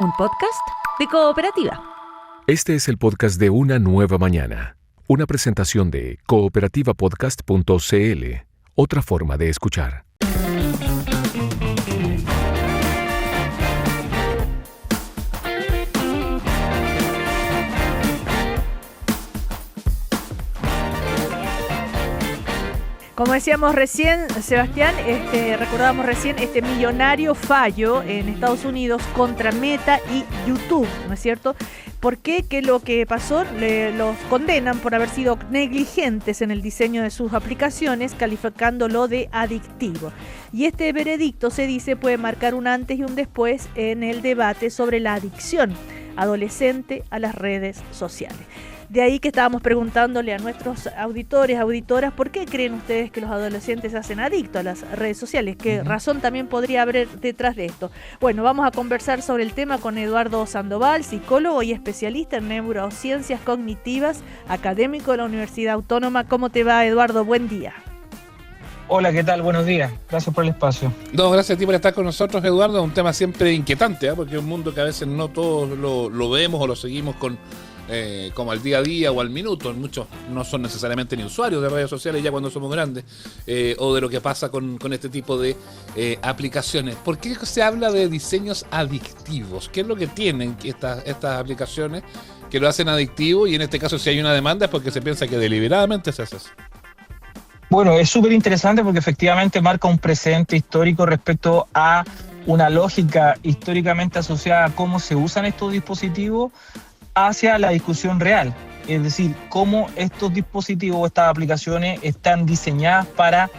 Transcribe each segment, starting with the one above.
un podcast de Cooperativa. Este es el podcast de Una Nueva Mañana, una presentación de cooperativapodcast.cl, otra forma de escuchar. Como decíamos recién, Sebastián, recordábamos recién este millonario fallo en Estados Unidos contra Meta y YouTube, ¿no es cierto? ¿Por qué? ¿Qué es lo que pasó? Los condenan por haber sido negligentes en el diseño de sus aplicaciones, calificándolo de adictivo. Y este veredicto, se dice, puede marcar un antes y un después en el debate sobre la adicción adolescente a las redes sociales. De ahí que estábamos preguntándole a nuestros auditores, auditoras, ¿por qué creen ustedes que los adolescentes se hacen adictos a las redes sociales? ¿Qué razón también podría haber detrás de esto? Bueno, vamos a conversar sobre el tema con Eduardo Sandoval, psicólogo y especialista en neurociencias cognitivas, académico de la Universidad Autónoma. ¿Cómo te va, Eduardo? Buen día. Hola, ¿qué tal? Buenos días. Gracias por el espacio. No, gracias a ti por estar con nosotros, Eduardo. Un tema siempre inquietante, porque es un mundo que a veces no todos lo vemos o lo seguimos como al día a día o al minuto. Muchos no son necesariamente ni usuarios de redes sociales ya cuando somos grandes, o de lo que pasa con este tipo de aplicaciones. ¿Por qué se habla de diseños adictivos? ¿Qué es lo que tienen estas aplicaciones que lo hacen adictivo? Y en este caso, si hay una demanda, es porque se piensa que deliberadamente se hace eso. Bueno, es súper interesante porque efectivamente marca un precedente histórico respecto a una lógica históricamente asociada a cómo se usan estos dispositivos hacia la discusión real. Es decir, cómo estos dispositivos, estas aplicaciones están diseñadas para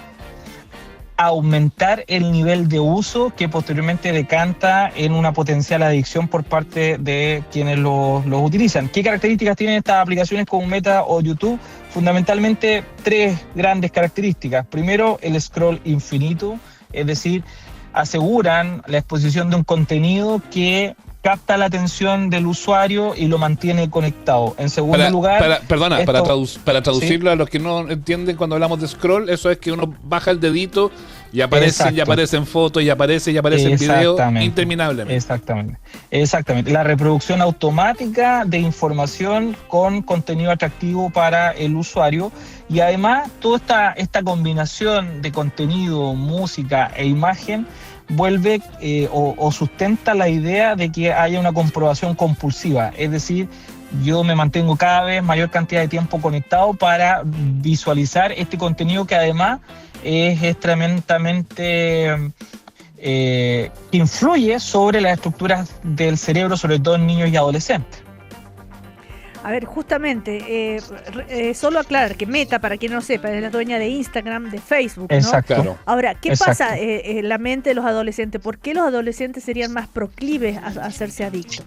aumentar el nivel de uso que posteriormente decanta en una potencial adicción por parte de quienes los utilizan. ¿Qué características tienen estas aplicaciones como Meta o YouTube? Fundamentalmente tres grandes características. Primero, el scroll infinito, es decir, aseguran la exposición de un contenido que capta la atención del usuario y lo mantiene conectado. En segundo lugar... Para traducirlo, ¿sí? A los que no entienden cuando hablamos de scroll, eso es que uno baja el dedito y aparecen fotos y aparecen videos interminablemente. Exactamente. La reproducción automática de información con contenido atractivo para el usuario, y además toda esta combinación de contenido, música e imagen vuelve o sustenta la idea de que haya una comprobación compulsiva. Es decir, yo me mantengo cada vez mayor cantidad de tiempo conectado para visualizar este contenido que además es tremendamente influye sobre las estructuras del cerebro, sobre todo en niños y adolescentes. A ver, justamente, solo aclarar que Meta, para quien no sepa, es la dueña de Instagram, de Facebook, ¿no? Exacto. Claro. Ahora, ¿qué pasa en la mente de los adolescentes? ¿Por qué los adolescentes serían más proclives a hacerse adictos?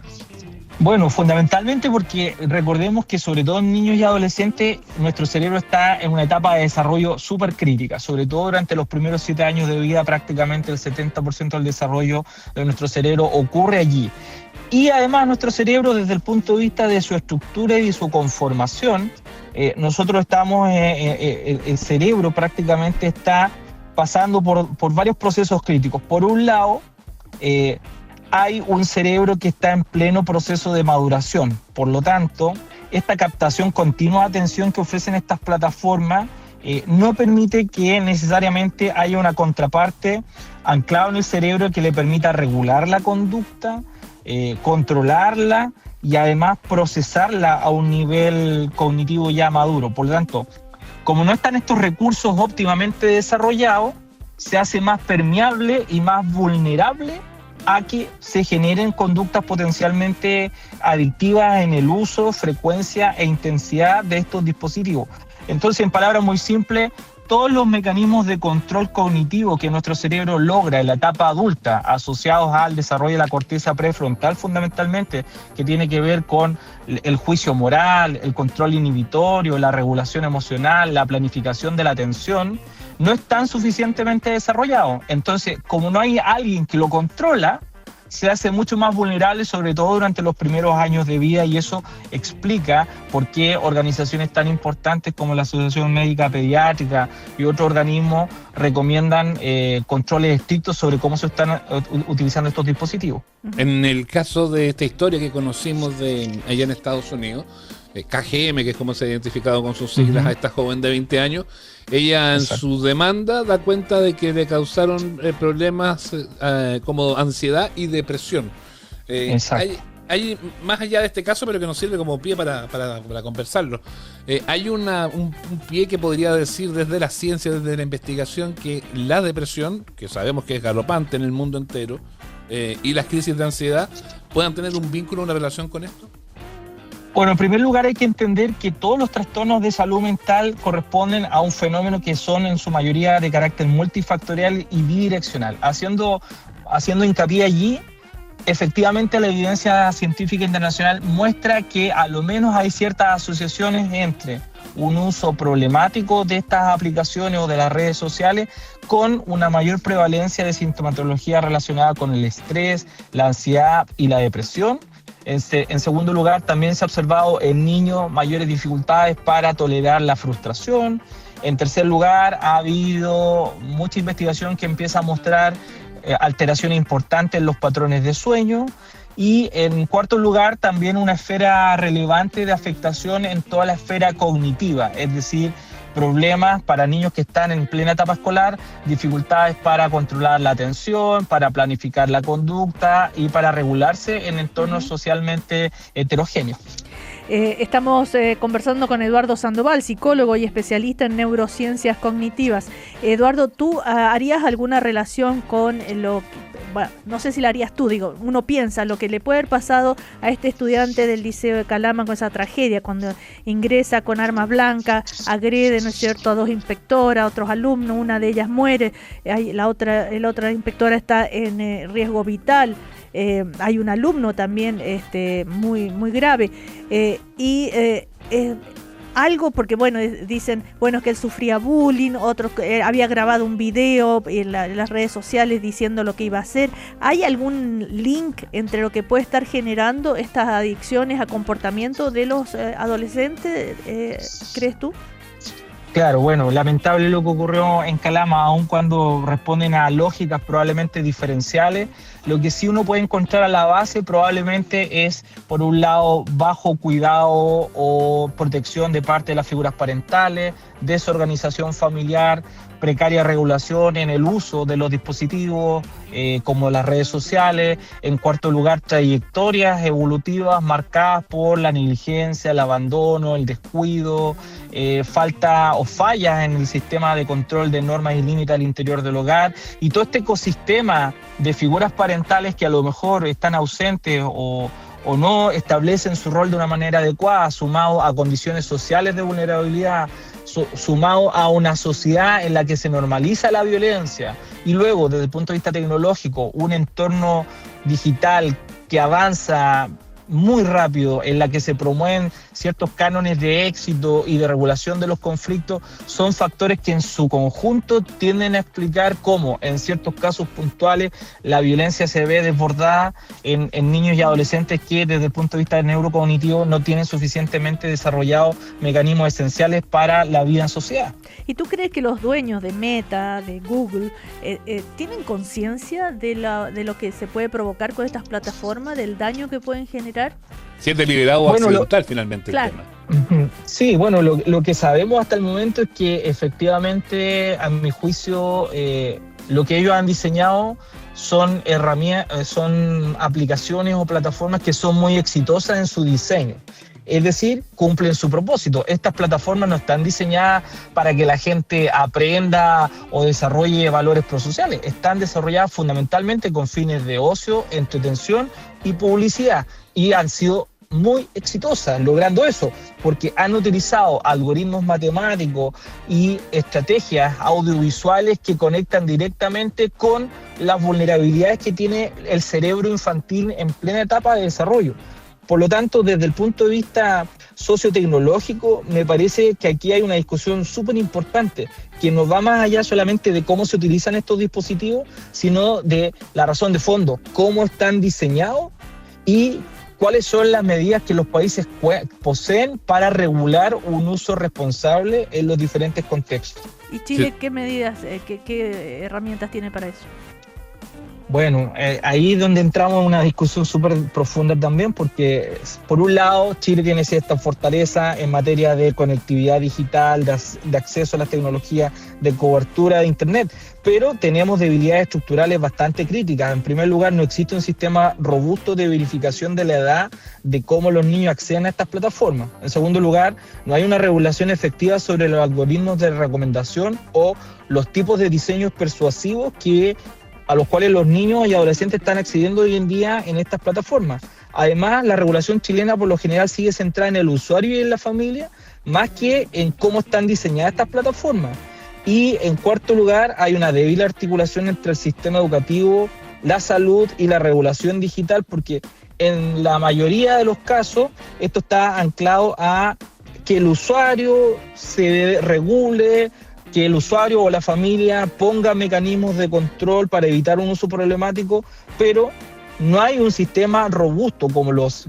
Bueno, fundamentalmente porque recordemos que sobre todo en niños y adolescentes nuestro cerebro está en una etapa de desarrollo súper crítica, sobre todo durante los primeros 7 años de vida. Prácticamente el 70% del desarrollo de nuestro cerebro ocurre allí. Y además nuestro cerebro, desde el punto de vista de su estructura y de su conformación, nosotros estamos, el cerebro prácticamente está pasando por varios procesos críticos. Por un lado, hay un cerebro que está en pleno proceso de maduración. Por lo tanto, esta captación continua de atención que ofrecen estas plataformas no permite que necesariamente haya una contraparte anclada en el cerebro que le permita regular la conducta, controlarla y además procesarla a un nivel cognitivo ya maduro. Por lo tanto, como no están estos recursos óptimamente desarrollados, se hace más permeable y más vulnerable a que se generen conductas potencialmente adictivas en el uso, frecuencia e intensidad de estos dispositivos. Entonces, en palabras muy simples, todos los mecanismos de control cognitivo que nuestro cerebro logra en la etapa adulta, asociados al desarrollo de la corteza prefrontal fundamentalmente, que tiene que ver con el juicio moral, el control inhibitorio, la regulación emocional, la planificación de la atención, no están suficientemente desarrollados. Entonces, como no hay alguien que lo controla, se hace mucho más vulnerable, sobre todo durante los primeros años de vida, y eso explica por qué organizaciones tan importantes como la Asociación Médica Pediátrica y otros organismos recomiendan controles estrictos sobre cómo se están utilizando estos dispositivos. En el caso de esta historia que conocimos de allá en Estados Unidos, KGM, que es como se ha identificado con sus siglas a esta joven de 20 años, ella en su demanda da cuenta de que le causaron problemas como ansiedad y depresión. Hay, más allá de este caso, pero que nos sirve como pie para conversarlo, hay un pie que podría decir desde la ciencia, desde la investigación, que la depresión, que sabemos que es galopante en el mundo entero, y las crisis de ansiedad puedan tener un vínculo, una relación con esto. Bueno, en primer lugar hay que entender que todos los trastornos de salud mental corresponden a un fenómeno que son en su mayoría de carácter multifactorial y bidireccional. Haciendo hincapié allí, efectivamente la evidencia científica internacional muestra que a lo menos hay ciertas asociaciones entre un uso problemático de estas aplicaciones o de las redes sociales con una mayor prevalencia de sintomatología relacionada con el estrés, la ansiedad y la depresión. En segundo lugar, también se ha observado en niños mayores dificultades para tolerar la frustración. En tercer lugar, ha habido mucha investigación que empieza a mostrar alteraciones importantes en los patrones de sueño. Y en cuarto lugar, también una esfera relevante de afectación en toda la esfera cognitiva, es decir, problemas para niños que están en plena etapa escolar, dificultades para controlar la atención, para planificar la conducta y para regularse en entornos socialmente heterogéneos. Estamos conversando con Eduardo Sandoval, psicólogo y especialista en neurociencias cognitivas. Eduardo, ¿tú harías alguna relación con bueno, no sé si la harías tú, digo, uno piensa lo que le puede haber pasado a este estudiante del Liceo de Calama con esa tragedia, cuando ingresa con arma blanca, agrede, ¿no es cierto?, a dos inspectoras, a otros alumnos, una de ellas muere, la otra inspectora está en riesgo vital. Hay un alumno también muy, muy grave. Algo, porque bueno, dicen, bueno, que él sufría bullying, otros había grabado un video en las redes sociales diciendo lo que iba a hacer. ¿Hay algún link entre lo que puede estar generando estas adicciones a comportamiento de los adolescentes, crees tú? Claro, bueno, lamentable lo que ocurrió en Calama, aun cuando responden a lógicas probablemente diferenciales. Lo que sí uno puede encontrar a la base probablemente es, por un lado, bajo cuidado o protección de parte de las figuras parentales, desorganización familiar, precaria regulación en el uso de los dispositivos como las redes sociales. En cuarto lugar, trayectorias evolutivas marcadas por la negligencia, el abandono, el descuido, falta o fallas en el sistema de control de normas y límites al interior del hogar, y todo este ecosistema de figuras parentales que a lo mejor están ausentes o no establecen su rol de una manera adecuada, sumado a condiciones sociales de vulnerabilidad, sumado a una sociedad en la que se normaliza la violencia, y luego desde el punto de vista tecnológico un entorno digital que avanza muy rápido, en la que se promueven ciertos cánones de éxito y de regulación de los conflictos, son factores que en su conjunto tienden a explicar cómo en ciertos casos puntuales la violencia se ve desbordada en niños y adolescentes que desde el punto de vista neurocognitivo no tienen suficientemente desarrollados mecanismos esenciales para la vida en sociedad. ¿Y tú crees que los dueños de Meta, de Google, tienen conciencia de lo que se puede provocar con estas plataformas, del daño que pueden generar? Si es deliberado o accidental finalmente, claro, el tema. Sí, bueno, lo que sabemos hasta el momento es que efectivamente, a mi juicio, lo que ellos han diseñado son herramientas, son aplicaciones o plataformas que son muy exitosas en su diseño. Es decir, cumplen su propósito. Estas plataformas no están diseñadas para que la gente aprenda o desarrolle valores prosociales. Están desarrolladas fundamentalmente con fines de ocio, entretención y publicidad. Y han sido muy exitosas logrando eso, porque han utilizado algoritmos matemáticos y estrategias audiovisuales que conectan directamente con las vulnerabilidades que tiene el cerebro infantil en plena etapa de desarrollo. Por lo tanto, desde el punto de vista sociotecnológico, me parece que aquí hay una discusión súper importante, que no va más allá solamente de cómo se utilizan estos dispositivos, sino de la razón de fondo, cómo están diseñados y cuáles son las medidas que los países poseen para regular un uso responsable en los diferentes contextos. ¿Y Chile qué medidas, qué herramientas tiene para eso? Bueno, ahí es donde entramos en una discusión súper profunda también, porque por un lado Chile tiene cierta fortaleza en materia de conectividad digital, de acceso a las tecnologías, de cobertura de Internet, pero tenemos debilidades estructurales bastante críticas. En primer lugar, no existe un sistema robusto de verificación de la edad de cómo los niños acceden a estas plataformas. En segundo lugar, no hay una regulación efectiva sobre los algoritmos de recomendación o los tipos de diseños persuasivos a los cuales los niños y adolescentes están accediendo hoy en día en estas plataformas. Además, la regulación chilena por lo general sigue centrada en el usuario y en la familia, más que en cómo están diseñadas estas plataformas. Y en cuarto lugar, hay una débil articulación entre el sistema educativo, la salud y la regulación digital, porque en la mayoría de los casos esto está anclado a que el usuario se regule, que el usuario o la familia ponga mecanismos de control para evitar un uso problemático, pero no hay un sistema robusto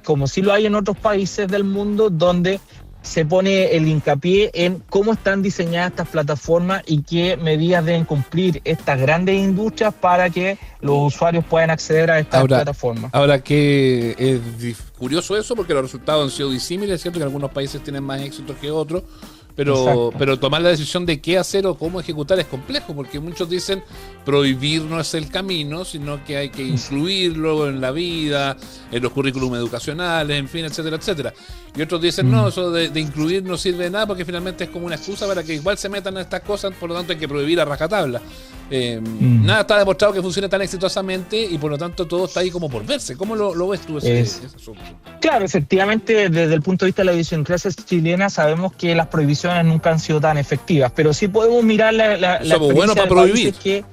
como sí lo hay en otros países del mundo, donde se pone el hincapié en cómo están diseñadas estas plataformas y qué medidas deben cumplir estas grandes industrias para que los usuarios puedan acceder a estas plataformas. Ahora que es curioso eso, porque los resultados han sido disímiles, es cierto que algunos países tienen más éxito que otros, pero tomar la decisión de qué hacer o cómo ejecutar es complejo, porque muchos dicen prohibir no es el camino, sino que hay que incluirlo en la vida, en los currículums educacionales, en fin, etcétera, etcétera. Y otros dicen, no, eso de incluir no sirve de nada, porque finalmente es como una excusa para que igual se metan en estas cosas, por lo tanto hay que prohibir a rajatabla. Nada está demostrado que funcione tan exitosamente y por lo tanto todo está ahí como por verse. ¿Cómo lo ves tú ese asunto? Claro, efectivamente, desde el punto de vista de la idiosincrasia chilena sabemos que las prohibiciones nunca han sido tan efectivas, pero sí podemos mirar la somos buenos para prohibir. Que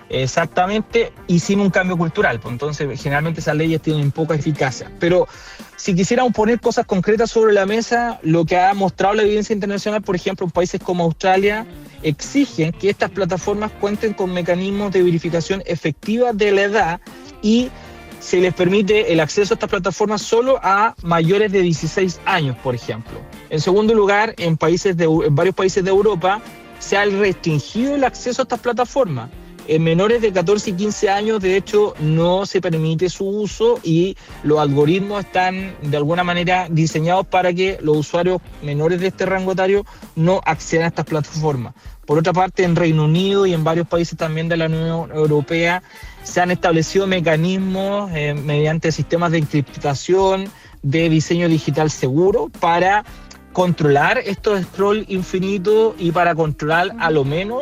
exactamente hicimos un cambio cultural, pues entonces generalmente esas leyes tienen poca eficacia. Pero si quisiéramos poner cosas concretas sobre la mesa, lo que ha mostrado la evidencia internacional, por ejemplo, en países como Australia, exigen que estas plataformas cuenten con mecanismos de verificación efectiva de la edad y se les permite el acceso a estas plataformas solo a mayores de 16 años, por ejemplo. En segundo lugar, en varios países de Europa se ha restringido el acceso a estas plataformas. En menores de 14 y 15 años, de hecho, no se permite su uso y los algoritmos están de alguna manera diseñados para que los usuarios menores de este rango etario no accedan a estas plataformas. Por otra parte, en Reino Unido y en varios países también de la Unión Europea se han establecido mecanismos mediante sistemas de encriptación, de diseño digital seguro para controlar estos scroll infinitos y para controlar a lo menos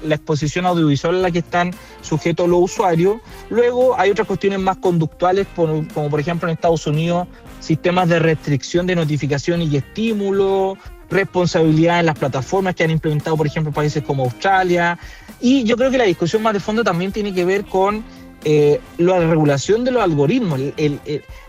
la exposición audiovisual a la que están sujetos los usuarios. Luego hay otras cuestiones más conductuales, como por ejemplo en Estados Unidos, sistemas de restricción de notificación y estímulo, responsabilidad en las plataformas que han implementado, por ejemplo, países como Australia. Y yo creo que la discusión más de fondo también tiene que ver con la regulación de los algoritmos,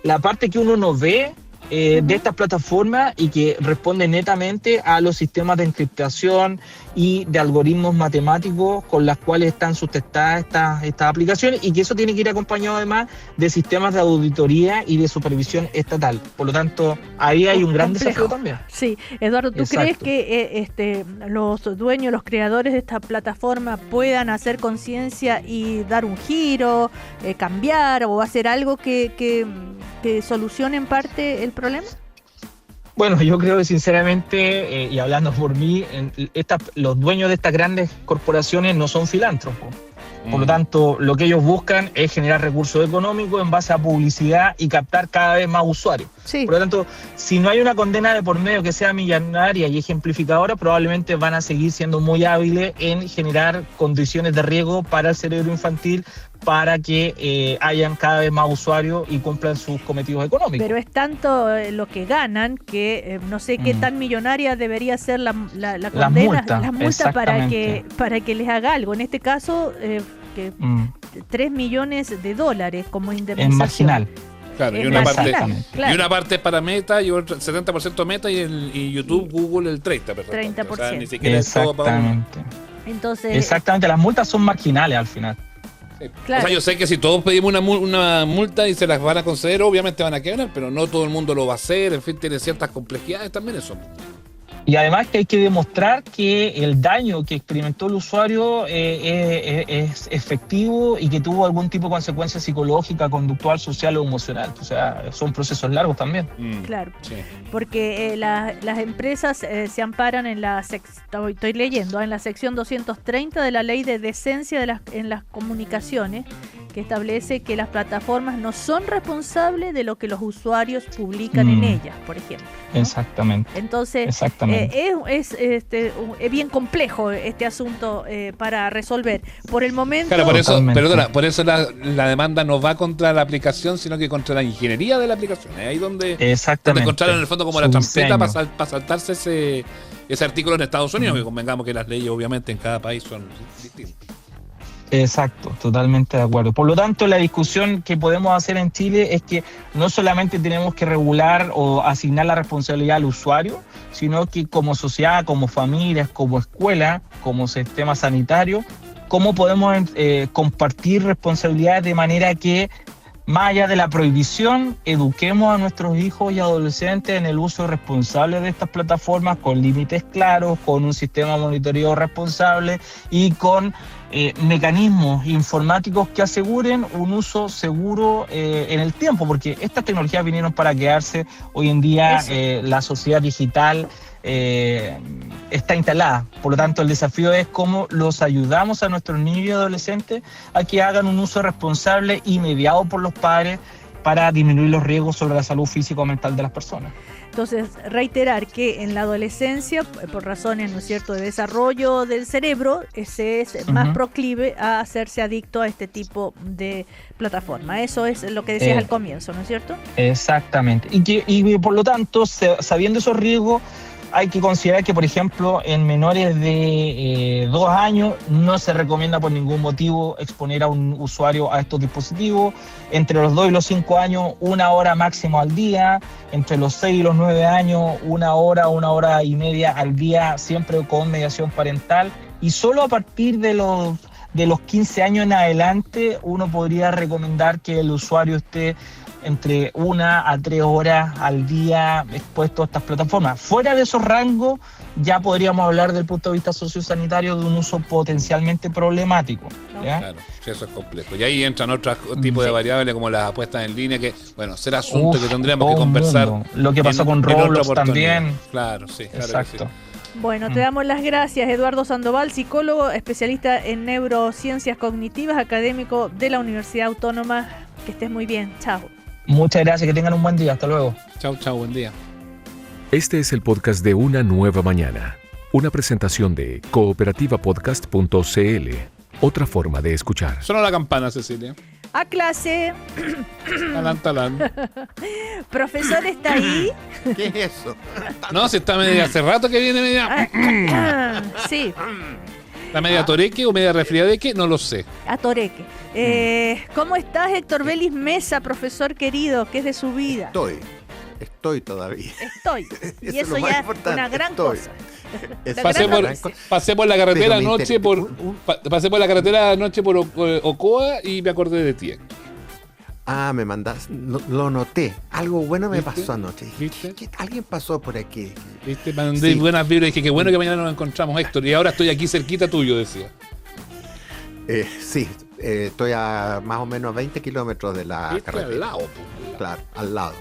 la parte que uno no ve de estas plataformas y que responde netamente a los sistemas de encriptación y de algoritmos matemáticos con las cuales están sustentadas estas aplicaciones, y que eso tiene que ir acompañado además de sistemas de auditoría y de supervisión estatal. Por lo tanto, ahí hay un gran desafío también. Sí, Eduardo, ¿tú crees que los dueños, los creadores de esta plataforma puedan hacer conciencia y dar un giro, cambiar o hacer algo que solucione en parte el problema? Bueno, yo creo que sinceramente, y hablando por mí, los dueños de estas grandes corporaciones no son filántropos. Por lo tanto, lo que ellos buscan es generar recursos económicos en base a publicidad y captar cada vez más usuarios. Sí. Por lo tanto, si no hay una condena de por medio que sea millonaria y ejemplificadora, probablemente van a seguir siendo muy hábiles en generar condiciones de riesgo para el cerebro infantil, para que hayan cada vez más usuarios y cumplan sus cometidos económicos. Pero es tanto lo que ganan que no sé qué tan millonaria debería ser la condena, la multa para que les haga algo. En este caso, $3 millones como indemnización. Es marginal. Claro, y una parte es para Meta y otro 70% Meta y YouTube, Google el 30%. 30%. O sea, ni siquiera exactamente. Entonces, exactamente, las multas son marginales al final. Claro. O sea, yo sé que si todos pedimos una multa y se las van a conceder, obviamente van a quebrar, pero no todo el mundo lo va a hacer, en fin, tiene ciertas complejidades también eso. Y además que hay que demostrar que el daño que experimentó el usuario es efectivo y que tuvo algún tipo de consecuencia psicológica, conductual, social o emocional. O sea, son procesos largos también. Claro, sí. Porque las empresas se amparan en estoy leyendo, en la sección 230 de la Ley de Decencia en las Comunicaciones, que establece que las plataformas no son responsables de lo que los usuarios publican en ellas, por ejemplo, ¿no? Exactamente. Entonces, es bien complejo este asunto para resolver. Por el momento... Claro, por eso la demanda no va contra la aplicación, sino que contra la ingeniería de la aplicación. Es ahí donde encontraron en el fondo como la trampeta para saltarse ese artículo en Estados Unidos, que convengamos que las leyes obviamente en cada país son distintas. Exacto, totalmente de acuerdo. Por lo tanto, la discusión que podemos hacer en Chile es que no solamente tenemos que regular o asignar la responsabilidad al usuario, sino que como sociedad, como familias, como escuela, como sistema sanitario, cómo podemos compartir responsabilidades de manera que, más allá de la prohibición, eduquemos a nuestros hijos y adolescentes en el uso responsable de estas plataformas, con límites claros, con un sistema de monitoreo responsable y con mecanismos informáticos que aseguren un uso seguro en el tiempo, porque estas tecnologías vinieron para quedarse. Hoy en día la sociedad digital está instalada. Por lo tanto, el desafío es cómo los ayudamos a nuestros niños y adolescentes a que hagan un uso responsable y mediado por los padres para disminuir los riesgos sobre la salud física o mental de las personas. Entonces, reiterar que en la adolescencia, por razones, ¿no es cierto?, de desarrollo del cerebro, se es más proclive a hacerse adicto a este tipo de plataforma. Eso es lo que decías al comienzo, ¿no es cierto? Exactamente. Y por lo tanto, sabiendo esos riesgos, hay que considerar que, por ejemplo, en menores de 2 años no se recomienda por ningún motivo exponer a un usuario a estos dispositivos. Entre los 2 y los 5 años, 1 hora máximo al día. Entre los 6 y los 9 años, 1 hora y media al día, siempre con mediación parental. Y solo a partir de los 15 años en adelante, uno podría recomendar que el usuario esté entre 1 a 3 horas al día expuesto a estas plataformas. Fuera de esos rangos, ya podríamos hablar desde el punto de vista sociosanitario de un uso potencialmente problemático, ¿ya? Claro, sí, eso es complejo. Y ahí entran otros tipos de variables como las apuestas en línea, que, bueno, será asunto que tendríamos que conversar. Lo que pasó con Roblox también. Claro, sí, claro. Exacto. Sí. Bueno, te damos las gracias, Eduardo Sandoval, psicólogo, especialista en neurociencias cognitivas, académico de la Universidad Autónoma. Que estés muy bien. Chao. Muchas gracias, que tengan un buen día. Hasta luego. Chao, buen día. Este es el podcast de Una Nueva Mañana, una presentación de cooperativapodcast.cl, otra forma de escuchar. Sonó la campana, Cecilia. A clase. Talán. ¿Profesor está ahí? ¿Qué es eso? No, si está media, hace rato que viene media. Sí. ¿La media toreque o media resfriadeque? No lo sé. A toreque. ¿Cómo estás, Héctor Vélez Mesa, profesor querido? ¿Qué es de su vida? Estoy todavía. Y eso ya es una gran cosa. Pasé por la carretera anoche por Ocoa y me acordé de ti. Ah, me mandas, lo noté. Algo bueno me pasó anoche. ¿Viste? Alguien pasó por aquí. ¿Viste? Mandé buenas vibras y dije, qué bueno que mañana nos encontramos, Héctor. Y ahora estoy aquí cerquita tuyo, decía. Sí, estoy a más o menos 20 kilómetros de la carretera. Al lado, Claro, al lado.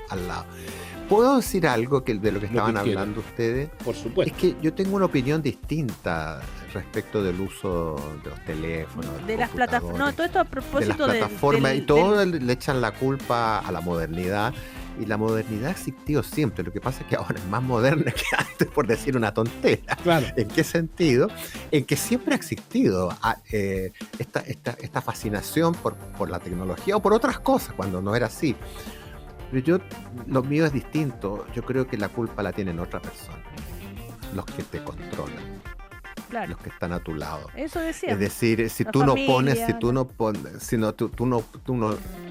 ¿Puedo decir algo de lo que estaban hablando ustedes? Por supuesto. Es que yo tengo una opinión distinta respecto del uso de los teléfonos, de las plataformas. No, todo esto a propósito de las plataformas y todo le echan la culpa a la modernidad. Y la modernidad ha existido siempre. Lo que pasa es que ahora es más moderna que antes, por decir una tontera. Claro. ¿En qué sentido? En que siempre ha existido esta fascinación por la tecnología o por otras cosas, cuando no era así. Pero lo mío es distinto. Yo creo que la culpa la tienen otras personas, los que te controlan, los que están a tu lado. Eso decía. Es decir, si tú no pones,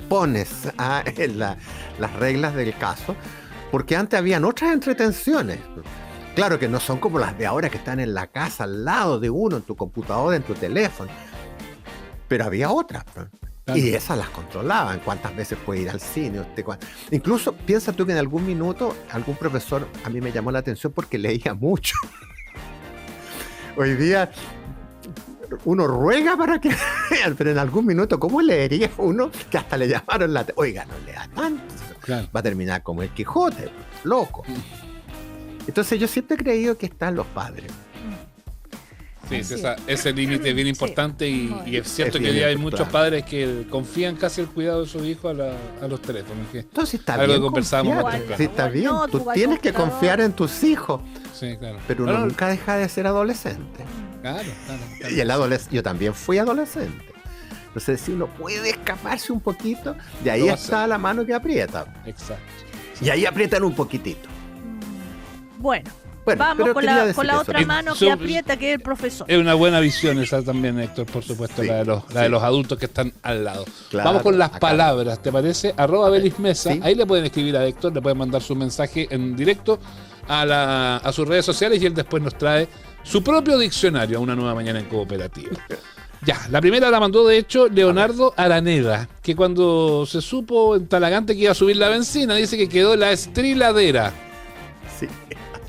impones las reglas del caso, porque antes habían otras entretenciones. Claro que no son como las de ahora que están en la casa, al lado de uno, en tu computadora, en tu teléfono. Pero había otras. Claro. Y esas las controlaban. ¿Cuántas veces puede ir al cine? Incluso piensa tú que en algún minuto algún profesor a mí me llamó la atención porque leía mucho. Hoy día uno ruega para que lean, pero en algún minuto, ¿cómo leería uno que hasta le llamaron la oiga, no lea tanto? Claro. Va a terminar como el Quijote, loco. Entonces yo siempre he creído que están los padres. Sí, ese límite es bien importante y es cierto que hoy día hay muchos padres que confían casi el cuidado de sus hijos a los teléfonos. Entonces está algo bien que conversábamos más sí, está bien. No, tú tienes que confiar en tus hijos. Sí, claro. Pero uno nunca deja de ser adolescente. Claro. Y yo también fui adolescente. Entonces, si uno puede escaparse un poquito, de ahí está la mano que aprieta. Exacto. Y ahí aprietan un poquitito. Bueno, vamos con la otra mano que aprieta, que es el profesor. Es una buena visión esa también, Héctor, por supuesto, la de los adultos que están al lado. Claro, vamos con las palabras, ¿te parece? @belismesa, ahí le pueden escribir a Héctor, le pueden mandar su mensaje en directo a sus redes sociales y él después nos trae su propio diccionario a una nueva mañana en Cooperativa. Ya, la primera la mandó de hecho Leonardo Araneda, que cuando se supo en Talagante que iba a subir la benzina, dice que quedó la estriladera. Sí.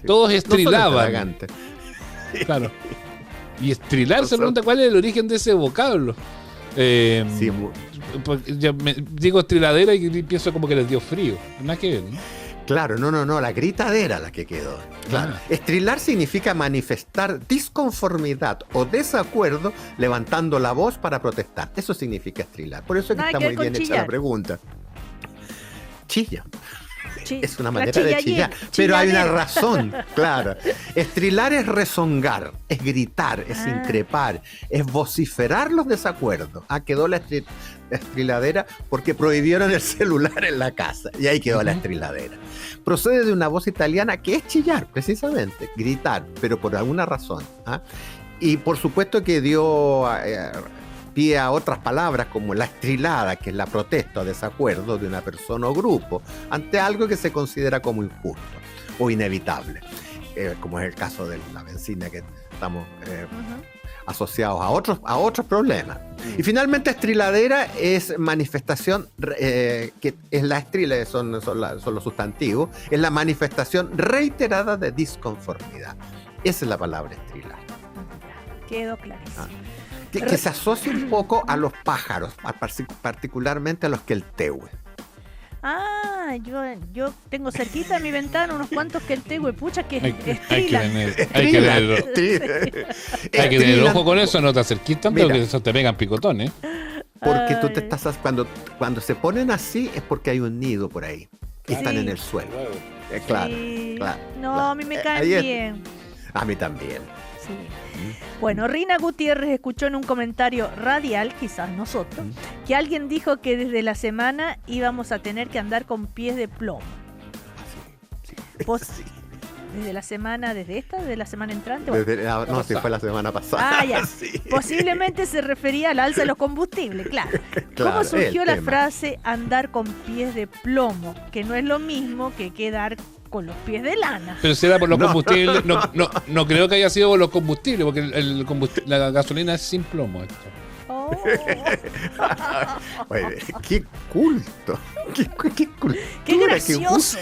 Todos estrilaban. Claro. Y estrilar se pregunta cuál es el origen de ese vocablo. Digo estriladera y pienso como que les dio frío. Nada que ver, ¿no? Claro, no, la gritadera la que quedó. Claro. Estrilar significa manifestar disconformidad o desacuerdo levantando la voz para protestar. Eso significa estrilar. Por eso es que está muy bien hecha la pregunta. Chilla. Es una manera de chillar, pero hay una razón, claro. Estrilar es rezongar, es gritar, es increpar, es vociferar los desacuerdos. Quedó la estriladera porque prohibieron el celular en la casa y ahí quedó la estriladera. Procede de una voz italiana que es chillar, precisamente, gritar, pero por alguna razón. Y por supuesto que dio pie a otras palabras como la estrilada, que es la protesta o desacuerdo de una persona o grupo ante algo que se considera como injusto o inevitable, como es el caso de la benzina, que estamos asociados a otros problemas. Y finalmente estriladera es manifestación, que es la estrila, son los sustantivos, es la manifestación reiterada de disconformidad. Esa es la palabra estrilar. Quedó clarísimo. Que se asocia un poco a los pájaros, particularmente a los queltehue. Yo tengo cerquita de mi ventana unos cuantos queltehue, pucha, que hay que leerlo. Hay que tener ojo con eso, no te acerques tanto, porque eso te pegan picotones. Porque tú te estás cuando se ponen así es porque hay un nido por ahí y están en el suelo. Claro. A mí me caen bien. A mí también. Sí. Bueno, Rina Gutiérrez escuchó en un comentario radial, quizás nosotros, que alguien dijo que desde la semana íbamos a tener que andar con pies de plomo. ¿Desde la semana, desde la semana entrante? Bueno, fue la semana pasada. Ya. Sí. Posiblemente se refería al alza de los combustibles, claro. ¿Cómo surgió la frase andar con pies de plomo? Que no es lo mismo que quedar con los pies de lana. Pero si era por los combustibles, no creo que haya sido por los combustibles, porque la gasolina es sin plomo. Oye, qué culto. Qué gracioso.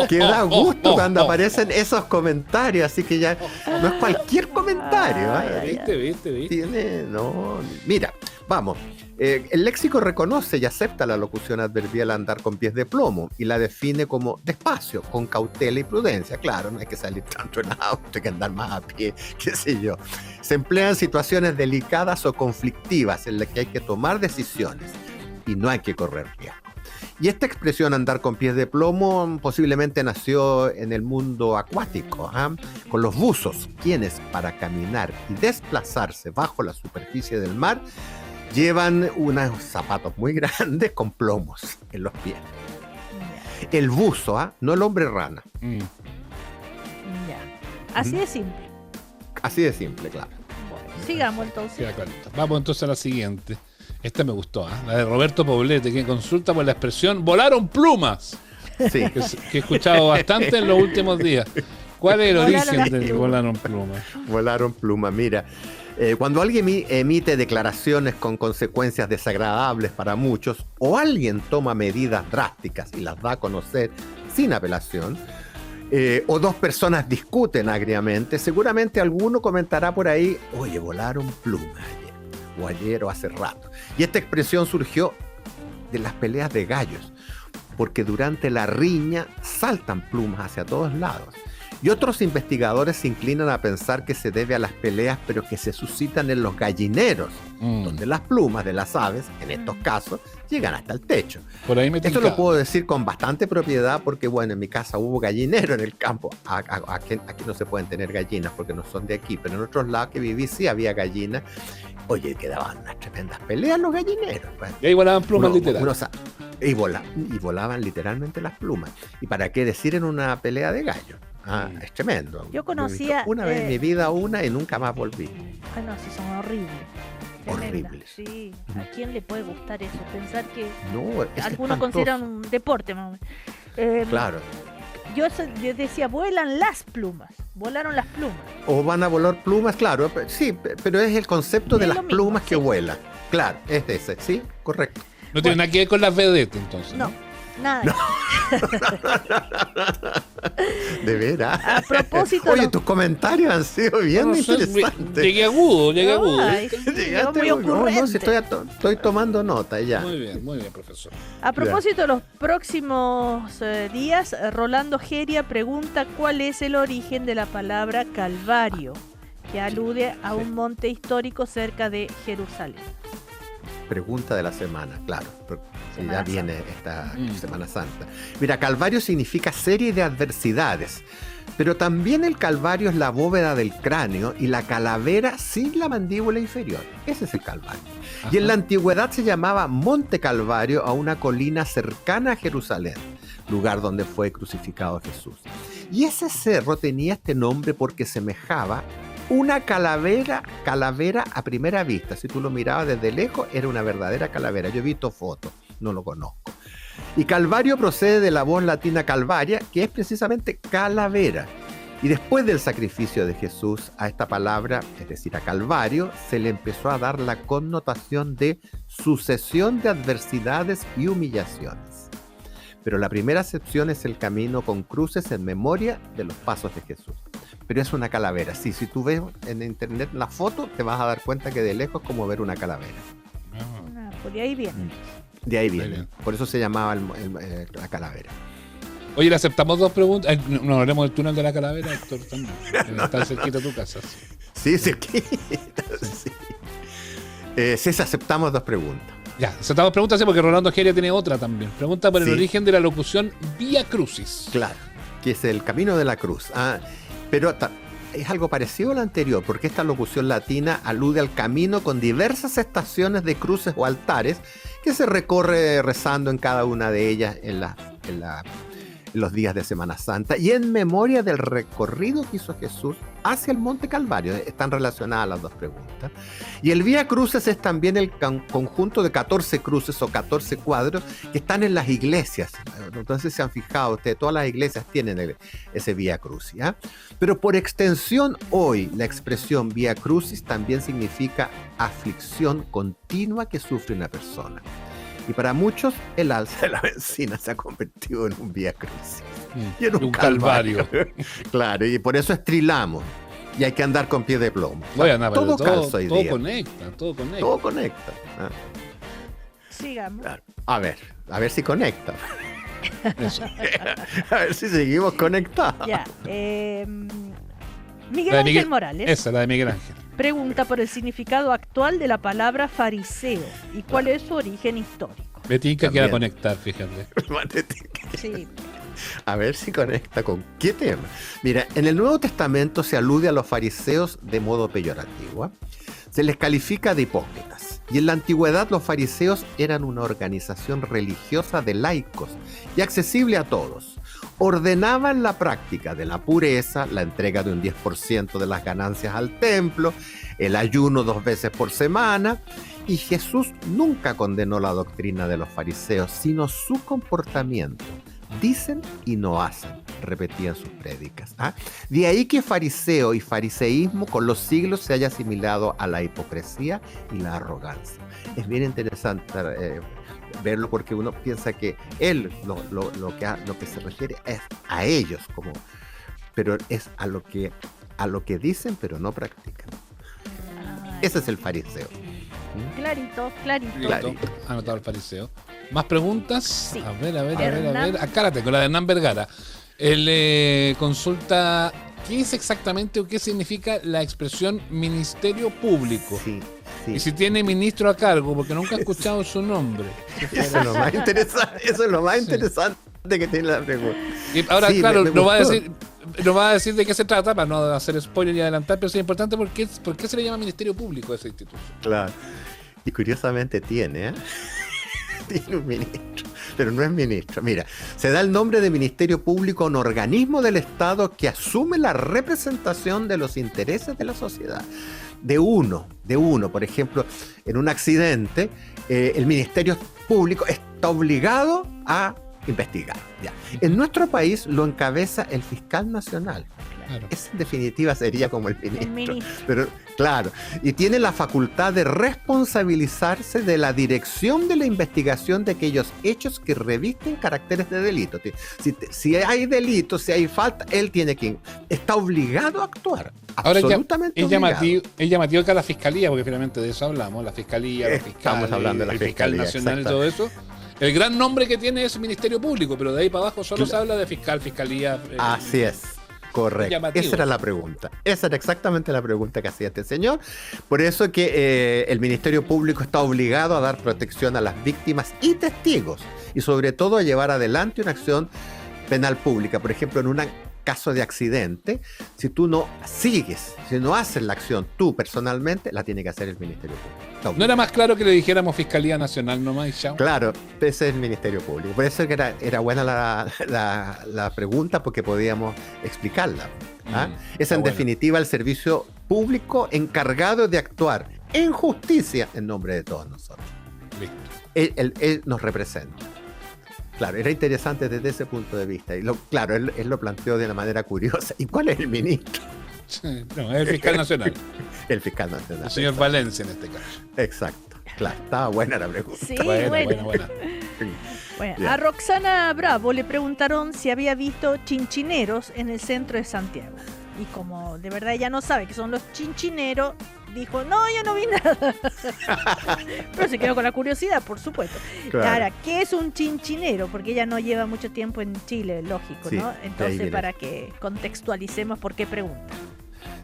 Que da gusto cuando aparecen esos comentarios, así que ya no es cualquier comentario. ¿Viste? Mira, vamos. El léxico reconoce y acepta la locución adverbial andar con pies de plomo y la define como despacio, con cautela y prudencia. Claro, no hay que salir tanto en auto, hay que andar más a pie, qué sé yo. Se emplea en situaciones delicadas o conflictivas en las que hay que tomar decisiones y no hay que correr riesgo. Y esta expresión andar con pies de plomo posiblemente nació en el mundo acuático, con los buzos, quienes para caminar y desplazarse bajo la superficie del mar llevan unos zapatos muy grandes con plomos en los pies. El buzo, no el hombre rana. Así de simple. Así de simple, claro. Bueno, sigamos entonces. Vamos entonces a la siguiente. Esta me gustó, la de Roberto Poblete, que consulta por la expresión "volaron plumas", sí. que he escuchado bastante en los últimos días. ¿Cuál es el origen del volaron plumas? Volaron plumas, mira. Cuando alguien emite declaraciones con consecuencias desagradables para muchos, o alguien toma medidas drásticas y las da a conocer sin apelación, o dos personas discuten agriamente, seguramente alguno comentará por ahí: oye, volaron plumas ayer, o ayer o hace rato. Y esta expresión surgió de las peleas de gallos, porque durante la riña saltan plumas hacia todos lados. Y otros investigadores se inclinan a pensar que se debe a las peleas, pero que se suscitan en los gallineros, donde las plumas de las aves, en estos casos, llegan hasta el techo. Por ahí me Esto lo puedo decir con bastante propiedad porque, bueno, en mi casa hubo gallinero en el campo. Aquí no se pueden tener gallinas porque no son de aquí, pero en otros lados que viví sí había gallinas. Oye, quedaban unas tremendas peleas los gallineros. Pues. Y ahí volaban plumas literales. Y volaban literalmente las plumas. ¿Y para qué decir en una pelea de gallos? Es tremendo. Yo conocía... una vez en mi vida y nunca más volví. Ay, no, sí, son horribles. Horribles. Sí, ¿a quién le puede gustar eso? Pensar que espantoso. algunos consideran un deporte, mamá. Claro. Yo decía, vuelan las plumas. Volaron las plumas. O van a volar plumas, claro. Sí, pero es el concepto de las plumas que vuelan. Claro, es ese, sí, correcto. No tiene nada que ver con las vedettes, entonces. No. Nada. No. De veras. A propósito. Oye, tus comentarios han sido bien interesantes. Llegué agudo. Llegaste muy ocurrente. No, si estoy tomando nota ya. Muy bien, profesor. A propósito de los próximos días, Rolando Geria pregunta cuál es el origen de la palabra Calvario, que alude a un monte histórico cerca de Jerusalén. Pregunta de la semana, claro, porque ya viene esta Semana Santa. Mira, Calvario significa serie de adversidades, pero también el Calvario es la bóveda del cráneo y la calavera sin la mandíbula inferior. Ese es el Calvario. Ajá. Y en la antigüedad se llamaba Monte Calvario a una colina cercana a Jerusalén, lugar donde fue crucificado Jesús. Y ese cerro tenía este nombre porque semejaba una calavera a primera vista. Si tú lo mirabas desde lejos, era una verdadera calavera. Yo he visto fotos, no lo conozco. Y Calvario procede de la voz latina calvaria, que es precisamente calavera. Y después del sacrificio de Jesús, a esta palabra, es decir, a Calvario, se le empezó a dar la connotación de sucesión de adversidades y humillaciones. Pero la primera acepción es el camino con cruces en memoria de los pasos de Jesús. Pero es una calavera. Sí, si tú ves en internet la foto, te vas a dar cuenta que de lejos es como ver una calavera. Pues de ahí viene. De ahí viene. Por eso se llamaba la calavera. Oye, le aceptamos dos preguntas. Nos haremos el túnel de la calavera, Héctor, también. Está cerquita de tu casa. Sí, cerquita. Sí, aceptamos dos preguntas. Ya, aceptamos preguntas, sí, porque Rolando Geria tiene otra también. Pregunta por el origen de la locución Vía Crucis. Claro, que es el camino de la cruz. Pero es algo parecido a lo anterior, porque esta locución latina alude al camino con diversas estaciones de cruces o altares que se recorre rezando en cada una de ellas en los días de Semana Santa y en memoria del recorrido que hizo Jesús hacia el Monte Calvario. Están relacionadas las dos preguntas. Y el Vía Cruces es también el conjunto de 14 cruces o 14 cuadros que están en las iglesias. Entonces se han fijado ustedes, todas las iglesias tienen ese Vía Crucis. Pero por extensión hoy la expresión Vía Crucis también significa aflicción continua que sufre una persona. Y para muchos, el alza de la benzina se ha convertido en un Vía Crucis. Y en un calvario. Claro, y por eso estrilamos. Y hay que andar con pie de plomo. Todo conecta. Todo conecta. Sigamos. Claro. A ver si conecta. A ver si seguimos conectados. Ya. Miguel Ángel Morales. Esa, la de Miguel Ángel. Pregunta por el significado actual de la palabra fariseo y cuál es su origen histórico. Me tinca que va a conectar, fíjate. Sí. A ver si conecta con qué tema. Mira, en el Nuevo Testamento se alude a los fariseos de modo peyorativo. Se les califica de hipócritas. Y en la antigüedad los fariseos eran una organización religiosa de laicos y accesible a todos. ordenaban la práctica de la pureza, la entrega de un 10% de las ganancias al templo, el ayuno 2 veces por semana, y Jesús nunca condenó la doctrina de los fariseos, sino su comportamiento. Dicen y no hacen, repetían sus prédicas. De ahí que fariseo y fariseísmo con los siglos se haya asimilado a la hipocresía y la arrogancia. Es bien interesante verlo, porque uno piensa que él lo que se refiere es a ellos, pero es a lo que dicen pero no practican. Ese es el fariseo. Clarito. Anotado el fariseo. ¿Más preguntas? Sí. A ver. Acá la tengo, la de Hernán Vergara. Él consulta qué es exactamente o qué significa la expresión ministerio público. Sí. Y si tiene ministro a cargo, porque nunca he escuchado su nombre. Eso es lo más interesante que tiene la pregunta. Y ahora, claro, nos va a decir de qué se trata, para no hacer spoiler y adelantar, pero sí es importante por qué se le llama ministerio público a esa institución. Claro. Y curiosamente tiene un ministro, pero no es ministro. Mira, se da el nombre de ministerio público a un organismo del Estado que asume la representación de los intereses de la sociedad. De uno. Por ejemplo, en un accidente, el ministerio público está obligado a investigar. Ya. En nuestro país lo encabeza el fiscal nacional. Claro. Ese en definitiva sería como el ministro. Pero claro, y tiene la facultad de responsabilizarse de la dirección de la investigación de aquellos hechos que revisten caracteres de delito. Si hay delito, si hay falta, él está obligado a actuar. Ahora absolutamente obligado. Es llamativo que a la fiscalía, porque finalmente de eso hablamos, la fiscalía, los fiscales, estamos hablando de la el fiscal fiscalía, nacional y todo eso. El gran nombre que tiene es Ministerio Público, pero de ahí para abajo solo se habla de fiscal, fiscalía. Así es. Correcto. Llamativo. Esa era la pregunta. Esa era exactamente la pregunta que hacía este señor. Por eso que el Ministerio Público está obligado a dar protección a las víctimas y testigos, y sobre todo a llevar adelante una acción penal pública. Por ejemplo, en un caso de accidente, si tú no sigues, si no haces la acción tú personalmente, la tiene que hacer el Ministerio Público. ¿No era más claro que le dijéramos Fiscalía Nacional nomás y chao? Claro, ese es el Ministerio Público. Por eso que era buena la pregunta, porque podíamos explicarla. Es en definitiva el servicio público encargado de actuar en justicia en nombre de todos nosotros. Listo. Él nos representa. Claro, era interesante desde ese punto de vista. Y él lo planteó de una manera curiosa. ¿Y cuál es el ministro? No, es el fiscal nacional. El fiscal nacional. El señor Valencia en este caso. Exacto. Claro, estaba buena la pregunta. Sí, buena. Bueno, a Roxana Bravo le preguntaron si había visto chinchineros en el centro de Santiago. Y como de verdad ella no sabe qué son los chinchineros, dijo, no, yo no vi nada. Pero se quedó con la curiosidad, por supuesto. Claro. Ahora, ¿qué es un chinchinero? Porque ella no lleva mucho tiempo en Chile, lógico, sí, ¿no? Entonces, para que contextualicemos por qué pregunta.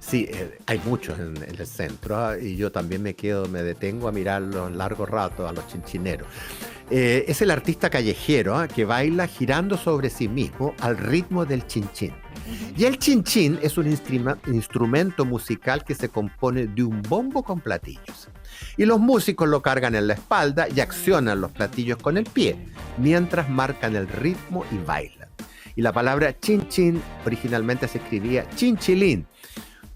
Sí, hay muchos en el centro, y yo también me detengo a mirarlos largo rato a los chinchineros. Es el artista callejero que baila girando sobre sí mismo al ritmo del chinchín. Y el chinchín es un instrumento musical que se compone de un bombo con platillos. Y los músicos lo cargan en la espalda y accionan los platillos con el pie, mientras marcan el ritmo y bailan. Y la palabra chinchín originalmente se escribía chinchilín,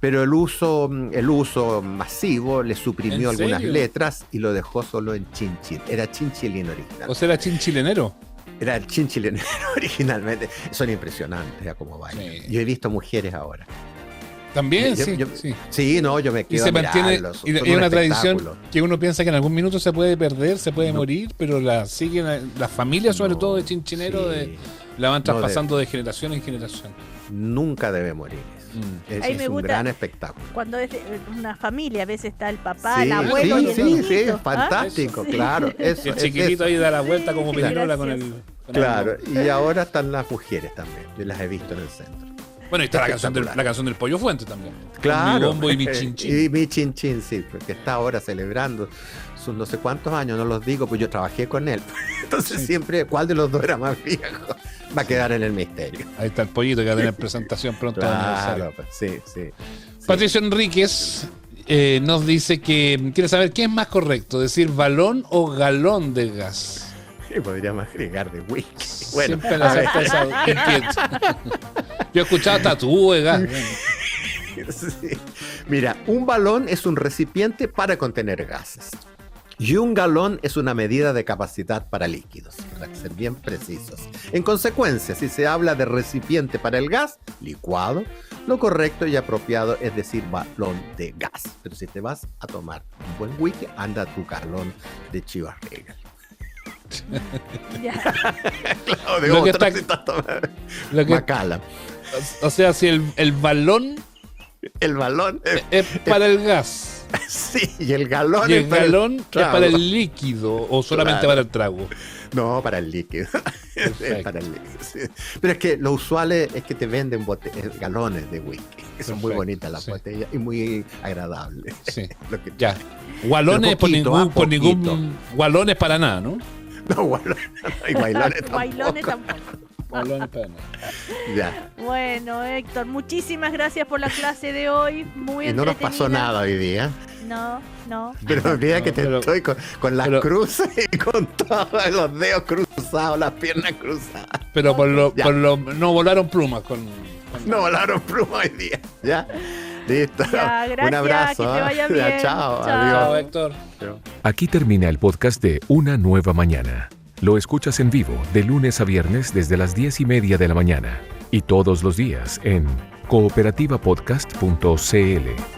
pero el uso masivo le suprimió algunas letras y lo dejó solo en chinchín. Era chinchilín original. ¿O sea, era chinchilenero? Era el chinchilenero originalmente. Son impresionantes ya como bailan. Sí. Yo he visto mujeres ahora. También, sí, no, yo me quedo y se mantiene, y hay una tradición que uno piensa que en algún minuto se puede perder, se puede morir, pero siguen las familias, sobre todo de chinchinero, la van traspasando de generación en generación. Nunca debe morir. Es un gran espectáculo. Cuando es una familia, a veces está el papá, el abuelo y el niñito. Sí, es fantástico, claro. El chiquitito ahí da la vuelta como pirinola con el... Claro, y ahora están las mujeres también, yo las he visto en el centro. Bueno, y está la canción del Pollo Fuente también. Claro. Mi bombo y mi chinchín. Y mi chinchín, sí, porque está ahora celebrando sus no sé cuántos años, no los digo, pues yo trabajé con él. Entonces siempre, ¿cuál de los dos era más viejo? Va a quedar en el misterio. Ahí está el pollito que va a tener presentación pronto. Claro, pues, sí. Patricio Enríquez nos dice que quiere saber qué es más correcto, decir balón o galón de gas. Y podríamos agregar de whisky. Bueno, siempre la certeza inquieta. Yo he escuchado tatú de gas. Sí. Mira, un balón es un recipiente para contener gases. Y un galón es una medida de capacidad para líquidos, para ser bien precisos. En consecuencia, si se habla de recipiente para el gas, licuado, lo correcto y apropiado es decir balón de gas. Pero si te vas a tomar un buen whisky, anda a tu galón de Chivas Regal. Claro, de lo que otra está, lo que, Macallan. O sea, si el balón... El balón es para el gas. Sí, y el galón, es para el líquido o solamente para el trago. No, para el líquido. Para el líquido, sí. Pero es que lo usual es que te venden galones de whisky, que son muy bonitas las botellas y muy agradables. Sí. Ya. Gualones por ningún gualones para nada, ¿no? No, gualones no, y bailones tampoco. Gualones para nada. Ya. Bueno, Héctor, muchísimas gracias por la clase de hoy. Muy y no nos pasó nada hoy día. No. Pero mira que estoy con las cruces y con todos los dedos cruzados, las piernas cruzadas. Pero no volaron plumas No volaron plumas hoy día. Ya. Listo. Ya, gracias, un abrazo. Que te vaya bien. Ya, chao. Adiós, Héctor. Aquí termina el podcast de Una Nueva Mañana. Lo escuchas en vivo de lunes a viernes desde las 10:30 de la mañana y todos los días en cooperativapodcast.cl.